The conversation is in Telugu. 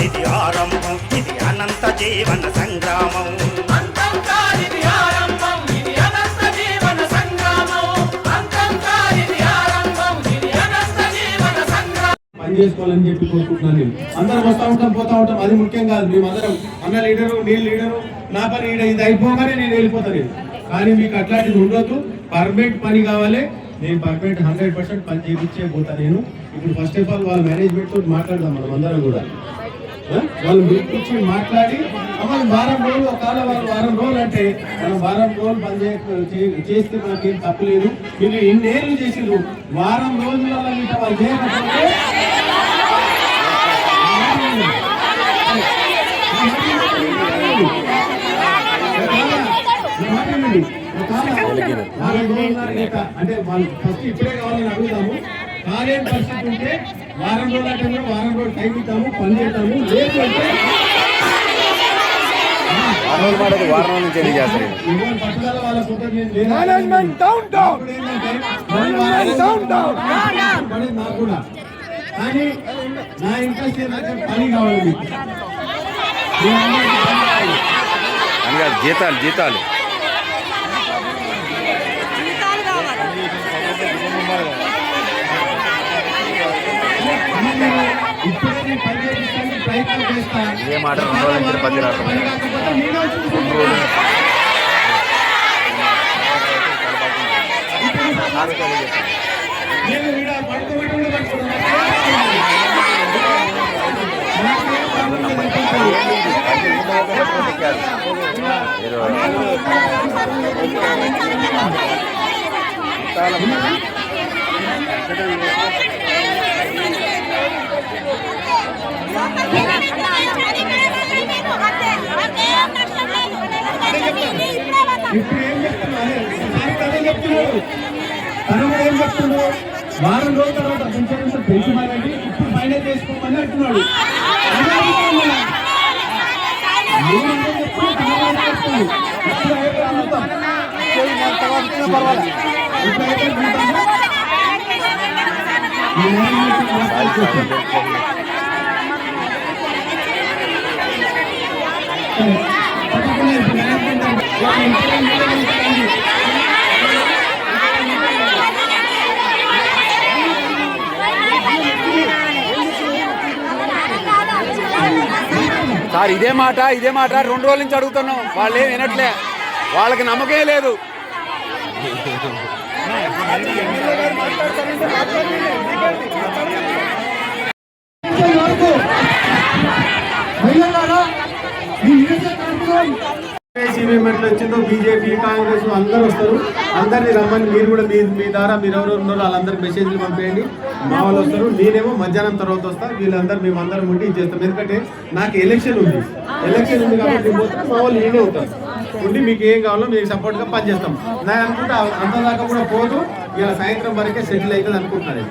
ఇది ఆరంభం, ఇది అనంత జీవన సంగ్రామం. పని చేసుకోవాలని చెప్పి కోరుకుంటున్నాను. నేను అందరం వస్తూ ఉంటాం పోతా ఉంటాం, అది ముఖ్యం కాదు. మేము అందరం అన్న లీడరు నేను లీడరు, నా పని ఇది అయిపోగానే నేను వెళ్ళిపోతాను. కానీ మీకు అట్లాంటిది ఉండొద్దు. పర్మనెంట్ పని కావాలి. నేను పర్మనెంట్ 100% పని చేయించే పోతా. నేను ఇప్పుడు ఫస్ట్ ఆఫ్ ఆల్ వాళ్ళ మేనేజ్మెంట్ తోటి మాట్లాడదాం. మనం అందరం కూడా వాళ్ళు కూర్చొని మాట్లాడి వారం రోజులు ఒకవేళ వాళ్ళు వారం రోజులు అంటే మనం వారం రోజులు పని చేస్తే మనకేం తప్పలేదు. మీరు ఇన్నేళ్ళు చేసిరు, వారం రోజులలో మీకు వాళ్ళు చేయకపోతే అంటే వాళ్ళు ఫస్ట్ ఇప్పుడే కావాలని అడుగుతాము. కాలేని పరిస్థితి ఉంటే వారం రోజుల టైంలో వారం రోజులు టైం ఇస్తాము, పని చేస్తాము. లేదంటే పట్టుదల వాళ్ళకు నాకు కూడా. కానీ నా ఇంట్రెస్ట్ ఏంటంటే పని కావాలి. జీతాలు జీతాలు ఏ మాట 2 రోజుల నుంచి 10 రాష్ట్రాలు ఇప్పుడు ఏం చెప్తున్నాడు? తను ఏం చెప్తున్నాడు? వారం రోజుల తర్వాత కొంచెం పెంచమనండి, ఇప్పుడు ఫైనల్ చేసుకోమని అంటున్నాడు. సార్ ఇదే మాట 2 రోజుల నుంచి అడుగుతున్నాం. వాళ్ళు ఏం వినట్లే, వాళ్ళకి నమ్మకం లేదు. వచ్చిందో బీజేపీ కాంగ్రెస్ అందరూ వస్తారు. అందరినీ రమ్మని మీరు కూడా మీ ద్వారా మీరు ఎవరు ఉన్నారో వాళ్ళందరికి మెసేజ్లు పంపేయండి. మా వాళ్ళు వస్తారు. నేనేమో మధ్యాహ్నం తర్వాత వస్తా. వీళ్ళందరూ మేమందరం ఉండి చేస్తాం. ఎందుకంటే నాకు ఎలక్షన్ ఉంది కాబట్టి పోతే మా వాళ్ళు నేనే ఉంటారు ఉండి మీకు ఏం కావాలో మీకు సపోర్ట్గా పనిచేస్తాం. నేను అనుకుంటా అంతదాకా కూడా పోదు. ఇలా సాయంత్రం వరకే సెటిల్ అవుతుంది అనుకుంటున్నాను.